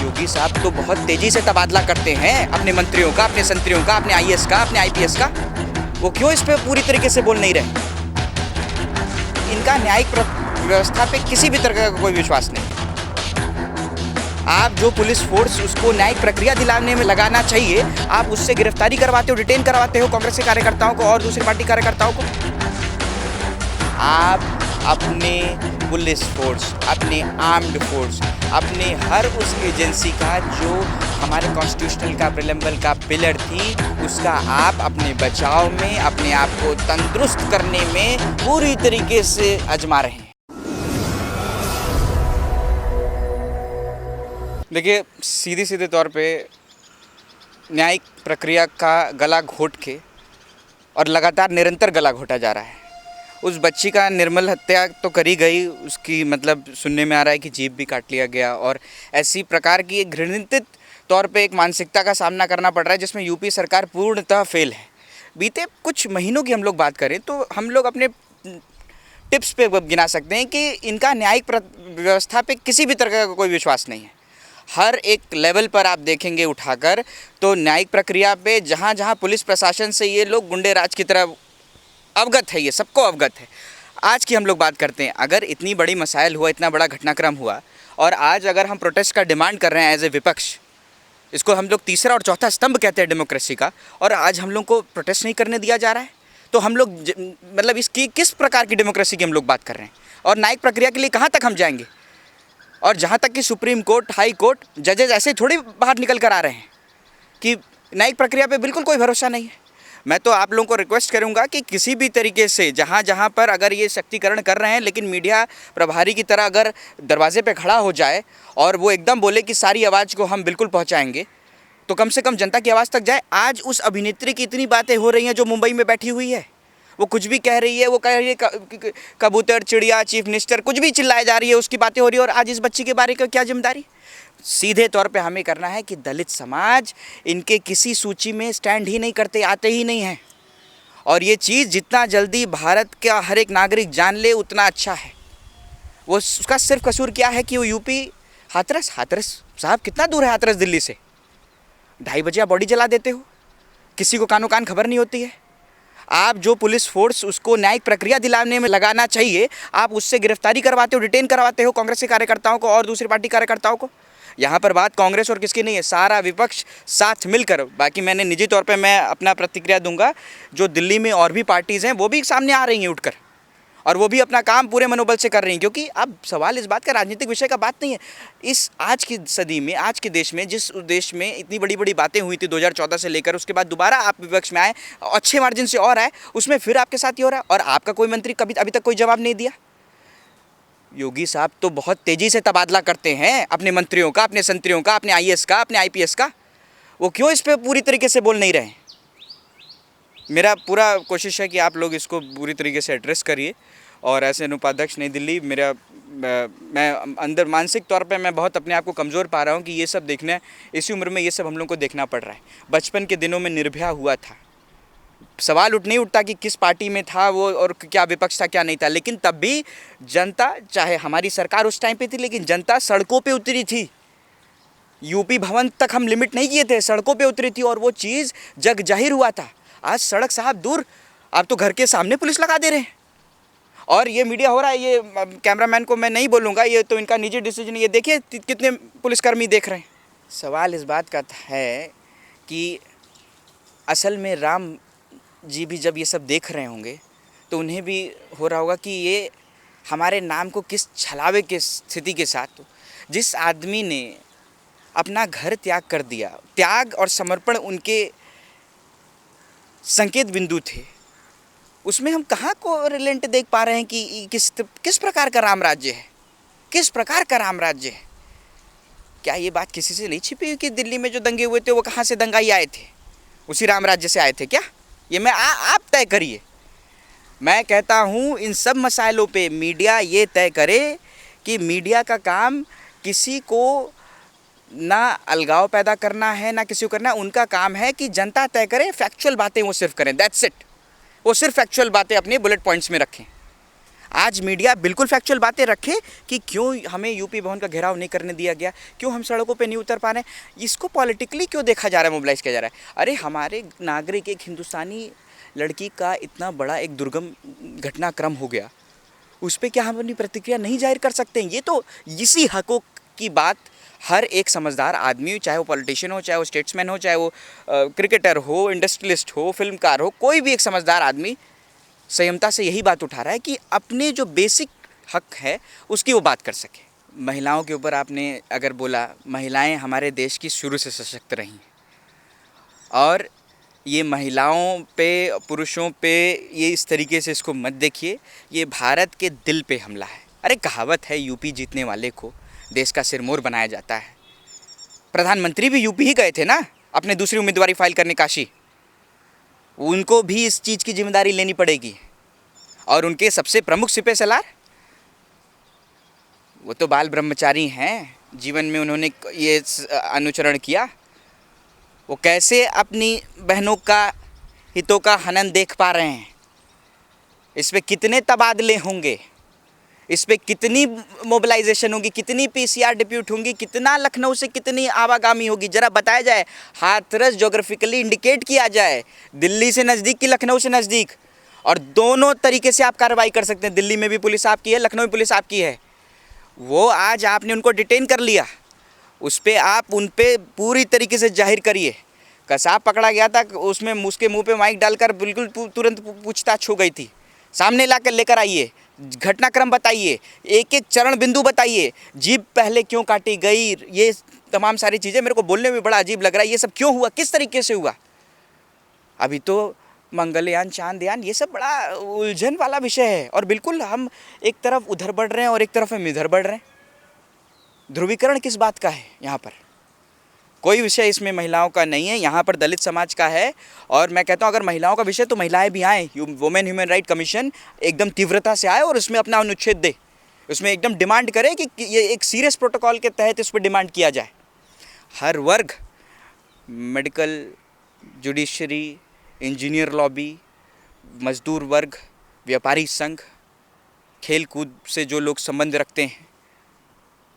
योगी साहब तो बहुत तेजी से तबादला करते हैं अपने मंत्रियों का, अपने संतरियों का, अपने आईएएस का, अपने आईपीएस का। वो क्यों इस पे पूरी तरीके से बोल नहीं रहे? इनका न्यायिक व्यवस्था पे किसी भी तरह का कोई विश्वास नहीं। आप जो पुलिस फोर्स उसको न्यायिक प्रक्रिया दिलाने में लगाना चाहिए, आप उससे गिरफ्तारी करवाते हो, डिटेन करवाते हो कांग्रेस के कार्यकर्ताओं को और दूसरी पार्टी कार्यकर्ताओं को। आप अपने पुलिस फोर्स, अपने आर्म्ड फोर्स, अपने हर उस एजेंसी का जो हमारे कॉन्स्टिट्यूशनल का प्रिलम्बल का पिलर थी, उसका आप अपने बचाव में, अपने आप को तंदुरुस्त करने में पूरी तरीके से आजमा रहे हैं। देखिए, सीधे तौर पे न्यायिक प्रक्रिया का गला घोट के और लगातार निरंतर गला घोटा जा रहा है। उस बच्ची का निर्मल हत्या तो करी गई, उसकी मतलब सुनने में आ रहा है कि जीभ भी काट लिया गया, और ऐसी प्रकार की एक घृणित तौर पे एक मानसिकता का सामना करना पड़ रहा है जिसमें यूपी सरकार पूर्णतः फेल है। बीते कुछ महीनों की हम लोग बात करें तो हम लोग अपने टिप्स पे गिना सकते हैं कि इनका न्यायिक व्यवस्था पे किसी भी तरह का कोई विश्वास नहीं है। हर एक लेवल पर आप देखेंगे उठाकर तो न्यायिक प्रक्रिया पे जहाँ जहाँ पुलिस प्रशासन से ये लोग गुंडे राज की तरह अवगत है, ये सबको अवगत है। आज की हम लोग बात करते हैं, अगर इतनी बड़ी मसाइल हुआ, इतना बड़ा घटनाक्रम हुआ, और आज अगर हम प्रोटेस्ट का डिमांड कर रहे हैं एज ए विपक्ष, इसको हम लोग तीसरा और चौथा स्तंभ कहते हैं डेमोक्रेसी का, और आज हम लोग को प्रोटेस्ट नहीं करने दिया जा रहा है, तो हम लोग मतलब इसकी किस प्रकार की डेमोक्रेसी की हम लोग बात कर रहे हैं? और न्यायिक प्रक्रिया के लिए कहाँ तक हम जाएंगे? और जहाँ तक कि सुप्रीम कोर्ट, हाई कोर्ट, जजेज ऐसे थोड़ी बाहर निकल कर आ रहे हैं कि न्यायिक प्रक्रिया पे बिल्कुल कोई भरोसा नहीं है। मैं तो आप लोगों को रिक्वेस्ट करूंगा कि किसी भी तरीके से जहाँ जहाँ पर अगर ये शक्तिकरण कर रहे हैं, लेकिन मीडिया प्रभारी की तरह अगर दरवाजे पे खड़ा हो जाए और वो एकदम बोले कि सारी आवाज़ को हम बिल्कुल पहुँचाएंगे, तो कम से कम जनता की आवाज़ तक जाए। आज उस अभिनेत्री की इतनी बातें हो रही हैं जो मुंबई में बैठी हुई है, वो कुछ भी कह रही है, वो कह रही है कबूतर, चिड़िया, चीफ मिनिस्टर, कुछ भी चिल्लाई जा रही है, उसकी बातें हो रही है, और आज इस बच्ची के बारे में क्या जिम्मेदारी? सीधे तौर पे हमें करना है कि दलित समाज इनके किसी सूची में स्टैंड ही नहीं करते, आते ही नहीं हैं, और ये चीज़ जितना जल्दी भारत का हर एक नागरिक जान ले उतना अच्छा है। वो उसका सिर्फ कसूर क्या है कि वो यूपी हाथरस साहब कितना दूर है हाथरस दिल्ली से? 2:30 बजे आप बॉडी जला देते हो, किसी को कानो कान खबर नहीं होती है। आप जो पुलिस फोर्स उसको न्यायिक प्रक्रिया दिलाने में लगाना चाहिए, आप उससे गिरफ्तारी करवाते हो, डिटेन करवाते हो कांग्रेस के कार्यकर्ताओं को और दूसरी पार्टी कार्यकर्ताओं को। यहाँ पर बात कांग्रेस और किसकी नहीं है, सारा विपक्ष साथ मिलकर। बाकी मैंने निजी तौर पे मैं अपना प्रतिक्रिया दूंगा, जो दिल्ली में और भी पार्टीज़ हैं वो भी सामने आ रही हैं उठकर, और वो भी अपना काम पूरे मनोबल से कर रही हैं, क्योंकि अब सवाल इस बात का राजनीतिक विषय का बात नहीं है। इस आज की सदी में, आज के देश में, जिस देश में इतनी बड़ी बड़ी बातें हुई थी 2014 से लेकर, उसके बाद दोबारा आप विपक्ष में आए, अच्छे मार्जिन से और आए, उसमें फिर आपके साथ ही हो रहा है, और आपका कोई मंत्री कभी अभी तक कोई जवाब नहीं दिया। योगी साहब तो बहुत तेज़ी से तबादला करते हैं अपने मंत्रियों का, अपने संतरियों का, अपने आईएएस का, अपने आईपीएस का। वो क्यों इस पर पूरी तरीके से बोल नहीं रहे? मेरा पूरा कोशिश है कि आप लोग इसको पूरी तरीके से एड्रेस करिए। और ऐसे उपाध्यक्ष नई दिल्ली, मैं अंदर मानसिक तौर पे मैं बहुत अपने आप को कमज़ोर पा रहा हूँ कि ये सब देखना, इसी उम्र में ये सब हम लोग को देखना पड़ रहा है। बचपन के दिनों में निर्भया हुआ था, सवाल नहीं उठता कि किस पार्टी में था वो और क्या विपक्ष था क्या नहीं था, लेकिन तब भी जनता, चाहे हमारी सरकार उस टाइम पे थी, लेकिन जनता सड़कों पे उतरी थी। यूपी भवन तक हम लिमिट नहीं किए थे, सड़कों पे उतरी थी, और वो चीज़ जग जाहिर हुआ था। आज सड़क साहब दूर, आप तो घर के सामने पुलिस लगा दे रहे हैं, और ये मीडिया हो रहा है। ये कैमरामैन को मैं नहीं बोलूँगा, ये तो इनका निजी डिसीजन। ये देखिए कितने पुलिसकर्मी देख रहे हैं। सवाल इस बात का है कि असल में राम जी भी जब ये सब देख रहे होंगे तो उन्हें भी हो रहा होगा कि ये हमारे नाम को किस छलावे के स्थिति के साथ, जिस आदमी ने अपना घर त्याग कर दिया, त्याग और समर्पण उनके संकेत बिंदु थे, उसमें हम कहाँ को रिलेंट देख पा रहे हैं कि किस प्रकार का राम राज्य है, किस प्रकार का राम राज्य है? क्या ये बात किसी से नहीं छिपी हुई कि दिल्ली में जो दंगे हुए थे वो कहाँ से दंगाई आए थे? उसी राम राज्य से आए थे क्या? ये मैं आप तय करिए। मैं कहता हूँ इन सब मसाइलों पे मीडिया ये तय करे कि मीडिया का काम किसी को ना अलगाव पैदा करना है, ना किसी को करना है। उनका काम है कि जनता तय करे, फैक्चुअल बातें वो सिर्फ करें, दैट्स इट। वो सिर्फ फैक्चुअल बातें अपने बुलेट पॉइंट्स में रखें। आज मीडिया बिल्कुल फैक्चुअल बातें रखे कि क्यों हमें यूपी भवन का घेराव नहीं करने दिया गया, क्यों हम सड़कों पे नहीं उतर पा रहे हैं, इसको पॉलिटिकली क्यों देखा जा रहा है, मोबिलाइज किया जा रहा है। अरे हमारे नागरिक, एक हिंदुस्तानी लड़की का इतना बड़ा एक दुर्गम घटनाक्रम हो गया, उस पर क्या हम अपनी प्रतिक्रिया नहीं जाहिर कर सकते हैं? ये तो इसी हकों की बात हर एक समझदार आदमी, चाहे वो पॉलिटिशियन हो, चाहे वो स्टेट्समैन हो, चाहे वो क्रिकेटर हो, इंडस्ट्रियलिस्ट हो, फिल्मकार हो, कोई भी एक समझदार आदमी संयमता से यही बात उठा रहा है कि अपने जो बेसिक हक है उसकी वो बात कर सके। महिलाओं के ऊपर आपने अगर बोला, महिलाएं हमारे देश की शुरू से सशक्त रहीं और ये महिलाओं पे, पुरुषों पे ये इस तरीके से इसको मत देखिए, ये भारत के दिल पे हमला है। अरे कहावत है, यूपी जीतने वाले को देश का सिरमौर बनाया जाता है। प्रधानमंत्री भी यूपी ही गए थे ना अपने दूसरी उम्मीदवारी फाइल करने काशी, उनको भी इस चीज़ की जिम्मेदारी लेनी पड़ेगी। और उनके सबसे प्रमुख सिपह सलार वो तो बाल ब्रह्मचारी हैं, जीवन में उन्होंने ये अनुचरण किया। वो कैसे अपनी बहनों का हितों का हनन देख पा रहे हैं? इस पे कितने तबादले होंगे, इस पे कितनी मोबिलाइजेशन होगी, कितनी पीसीआर डिप्यूट होंगी, कितना लखनऊ से कितनी आवागामी होगी, ज़रा बताया जाए। हाथरस जोग्राफिकली इंडिकेट किया जाए, दिल्ली से नज़दीक कि लखनऊ से नज़दीक, और दोनों तरीके से आप कार्रवाई कर सकते हैं। दिल्ली में भी पुलिस आपकी है, लखनऊ में पुलिस आपकी है। वो आज आपने उनको डिटेन कर लिया, उस पर आप उन पर पूरी तरीके से जाहिर करिए। कसाब पकड़ा गया था, उसमें उसके मुंह पे माइक डालकर बिल्कुल तुरंत पूछताछ हो गई थी। सामने लाकर लेकर आइए, घटनाक्रम बताइए, एक एक चरण बिंदु बताइए, जीप पहले क्यों काटी गई, ये तमाम सारी चीज़ें मेरे को बोलने में बड़ा अजीब लग रहा है। ये सब क्यों हुआ, किस तरीके से हुआ? अभी तो मंगलयान, चांदयान, ये सब बड़ा उलझन वाला विषय है, और बिल्कुल हम एक तरफ उधर बढ़ रहे हैं और एक तरफ हम इधर बढ़ रहे हैं। ध्रुवीकरण किस बात का है? यहाँ पर कोई विषय इसमें महिलाओं का नहीं है, यहाँ पर दलित समाज का है। और मैं कहता हूँ अगर महिलाओं का विषय तो महिलाएं भी आएँ, वुमेन ह्यूमन राइट कमीशन एकदम तीव्रता से आए और उसमें अपना अनुच्छेद दे, उसमें एकदम डिमांड करे कि ये एक सीरियस प्रोटोकॉल के तहत इस पर डिमांड किया जाए। हर वर्ग, मेडिकल, जुडिशरी, इंजीनियर लॉबी, मजदूर वर्ग, व्यापारी संघ, खेल कूद से जो लोग संबंध रखते हैं,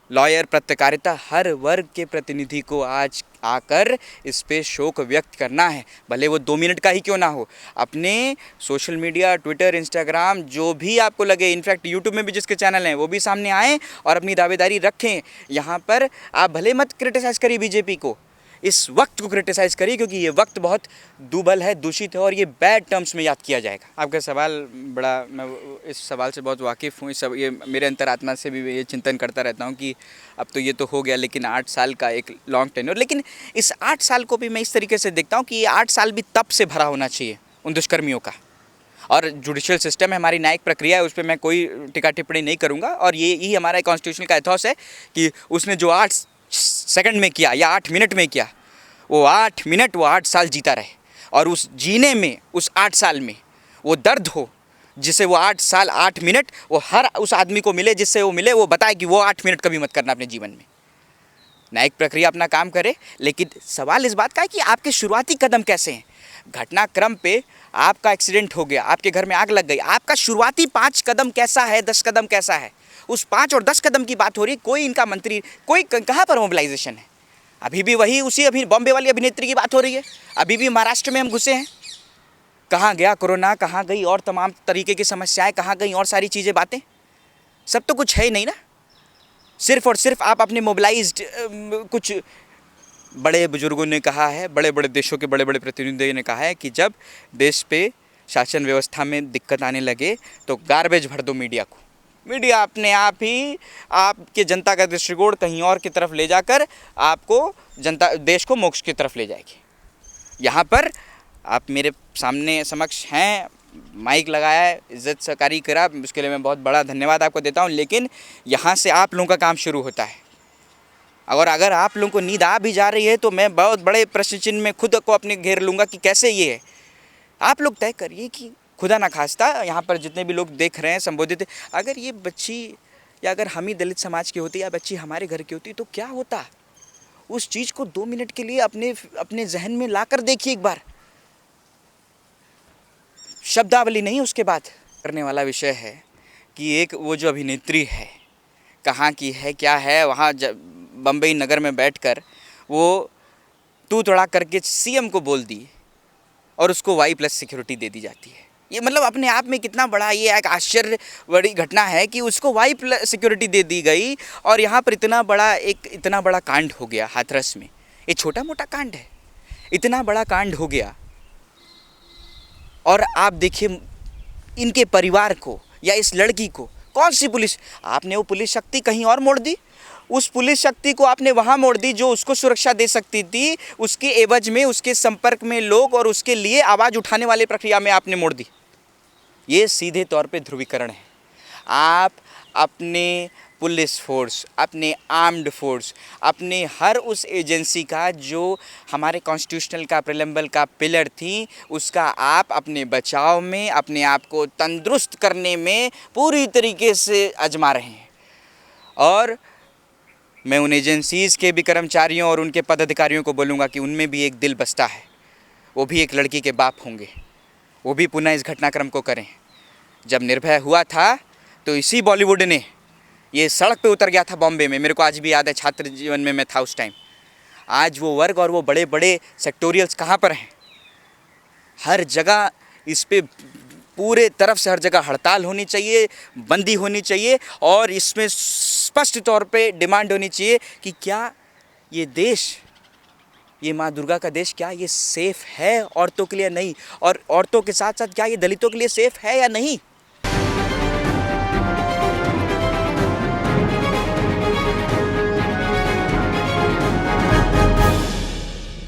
लॉयर, पत्रकारिता, हर वर्ग के प्रतिनिधि को आज आकर इस पे शोक व्यक्त करना है, भले वो 2 मिनट का ही क्यों ना हो। अपने सोशल मीडिया, ट्विटर, इंस्टाग्राम, जो भी आपको लगे, इनफैक्ट यूट्यूब में भी जिसके चैनल हैं वो भी सामने आएँ और अपनी दावेदारी रखें। यहाँ पर आप भले मत क्रिटिसाइज़ करिए बीजेपी को, इस वक्त को क्रिटिसाइज़ करिए, क्योंकि ये वक्त बहुत दुर्बल है, दूषित है और ये बैड टर्म्स में याद किया जाएगा। आपका सवाल बड़ा, मैं इस सवाल से बहुत वाकिफ़ हूँ। सब ये मेरे अंतरात्मा से भी ये चिंतन करता रहता हूँ कि अब तो ये तो हो गया, लेकिन 8 साल का एक लॉन्ग टेन्योर, लेकिन इस 8 साल को भी मैं इस तरीके से देखता हूँ कि ये 8 साल भी तब से भरा होना चाहिए उन दुष्कर्मियों का। और जुडिशियल सिस्टम है, हमारी न्यायिक प्रक्रिया है, उस पर मैं कोई टिक्का टिप्पणी नहीं करूँगा। और ये ही हमारा कॉन्स्टिट्यूशन का एथॉस है कि उसने जो 8 सेकंड में किया या 8 मिनट में किया, वो 8 मिनट, वो 8 साल जीता रहे, और उस जीने में, उस 8 साल में वो दर्द हो जिसे वो 8 साल 8 मिनट वो हर उस आदमी को मिले, जिससे वो मिले, वो बताए कि वो 8 मिनट कभी मत करना अपने जीवन में। न्यायिक प्रक्रिया अपना काम करे, लेकिन सवाल इस बात का है कि आपके शुरुआती कदम कैसे हैं। घटनाक्रम पे आपका एक्सीडेंट हो गया, आपके घर में आग लग गई, आपका शुरुआती 5 कदम कैसा है, 10 कदम कैसा है? उस 5 और 10 कदम की बात हो रही है। कोई इनका मंत्री, कोई कहाँ पर मोबिलाइजेशन है? अभी भी वही उसी बॉम्बे वाली अभिनेत्री की बात हो रही है। अभी भी महाराष्ट्र में हम घुसे हैं। कहाँ गया कोरोना, कहाँ गई और तमाम तरीके की समस्याएं, कहाँ गई और सारी चीज़ें, बातें? सब तो कुछ है ही नहीं ना। सिर्फ और सिर्फ आप अपने मोबिलाइज्ड, कुछ बड़े बुजुर्गों ने कहा है, बड़े बड़े देशों के बड़े बड़े प्रतिनिधियों ने कहा है कि जब देश पे शासन व्यवस्था में दिक्कत आने लगे तो गार्बेज भर दो मीडिया को। मीडिया अपने आप ही आपके जनता का दृष्टिकोण कहीं और की तरफ ले जाकर आपको, जनता, देश को मोक्ष की तरफ ले जाएगी। यहाँ पर आप मेरे सामने समक्ष हैं, माइक लगाया है, इज़्ज़त सरकारी करा, उसके लिए मैं बहुत बड़ा धन्यवाद आपको देता हूँ। लेकिन यहाँ से आप लोगों का काम शुरू होता है, और अगर आप लोगों को नींद आ भी जा रही है तो मैं बहुत बड़े प्रश्न चिन्ह में खुद को अपने घेर लूँगा कि कैसे ये है। आप लोग तय करिए कि खुदा ना खास्ता यहाँ पर जितने भी लोग देख रहे हैं, संबोधित, अगर ये बच्ची, या अगर हम ही दलित समाज की होती या बच्ची हमारे घर की होती तो क्या होता? उस चीज़ को 2 मिनट के लिए अपने जहन में लाकर देखिए एक बार। शब्दावली नहीं उसके बाद करने वाला विषय है कि एक वो जो अभिनेत्री है, कहाँ की है क्या है, वहाँ बम्बई नगर में बैठकर वो तू तड़ा करके सीएम को बोल दी और उसको Y+ सिक्योरिटी दे दी जाती है। ये मतलब अपने आप में कितना बड़ा ये एक आश्चर्य बड़ी घटना है कि उसको Y+ सिक्योरिटी दे दी गई और यहाँ पर इतना बड़ा कांड हो गया हाथरस में। ये छोटा मोटा कांड है, इतना बड़ा कांड हो गया। और आप देखिए इनके परिवार को या इस लड़की को कौन सी पुलिस, आपने वो पुलिस शक्ति कहीं और मोड़ दी, उस पुलिस शक्ति को आपने वहाँ मोड़ दी जो उसको सुरक्षा दे सकती थी, उसके एवज में उसके संपर्क में लोग और उसके लिए आवाज़ उठाने वाले प्रक्रिया में आपने मोड़ दी। ये सीधे तौर पे ध्रुवीकरण है। आप अपने पुलिस फोर्स, अपने आर्म्ड फोर्स, अपने हर उस एजेंसी का जो हमारे कॉन्स्टिट्यूशनल का प्रिलम्बल का पिलर थी, उसका आप अपने बचाव में, अपने आप को तंदुरुस्त करने में पूरी तरीके से आजमा रहे हैं। और मैं उन एजेंसीज़ के भी कर्मचारियों और उनके पदाधिकारियों को बोलूँगा कि उनमें भी एक दिल बसता है, वो भी एक लड़की के बाप होंगे, वो भी पुनः इस घटनाक्रम को करें। जब निर्भया हुआ था तो इसी बॉलीवुड ने ये सड़क पे उतर गया था बॉम्बे में, मेरे को आज भी याद है, छात्र जीवन में मैं था उस टाइम। आज वो वर्ग और वो बड़े बड़े सेक्टोरियल्स कहाँ पर हैं? हर जगह इस पे पूरे तरफ से हर जगह हड़ताल होनी चाहिए, बंदी होनी चाहिए और इसमें स्पष्ट तौर पे डिमांड होनी चाहिए कि क्या ये देश, ये माँ दुर्गा का देश, क्या ये सेफ़ है औरतों के लिए? नहीं। और औरतों के साथ साथ क्या ये दलितों के लिए सेफ़ है या नहीं?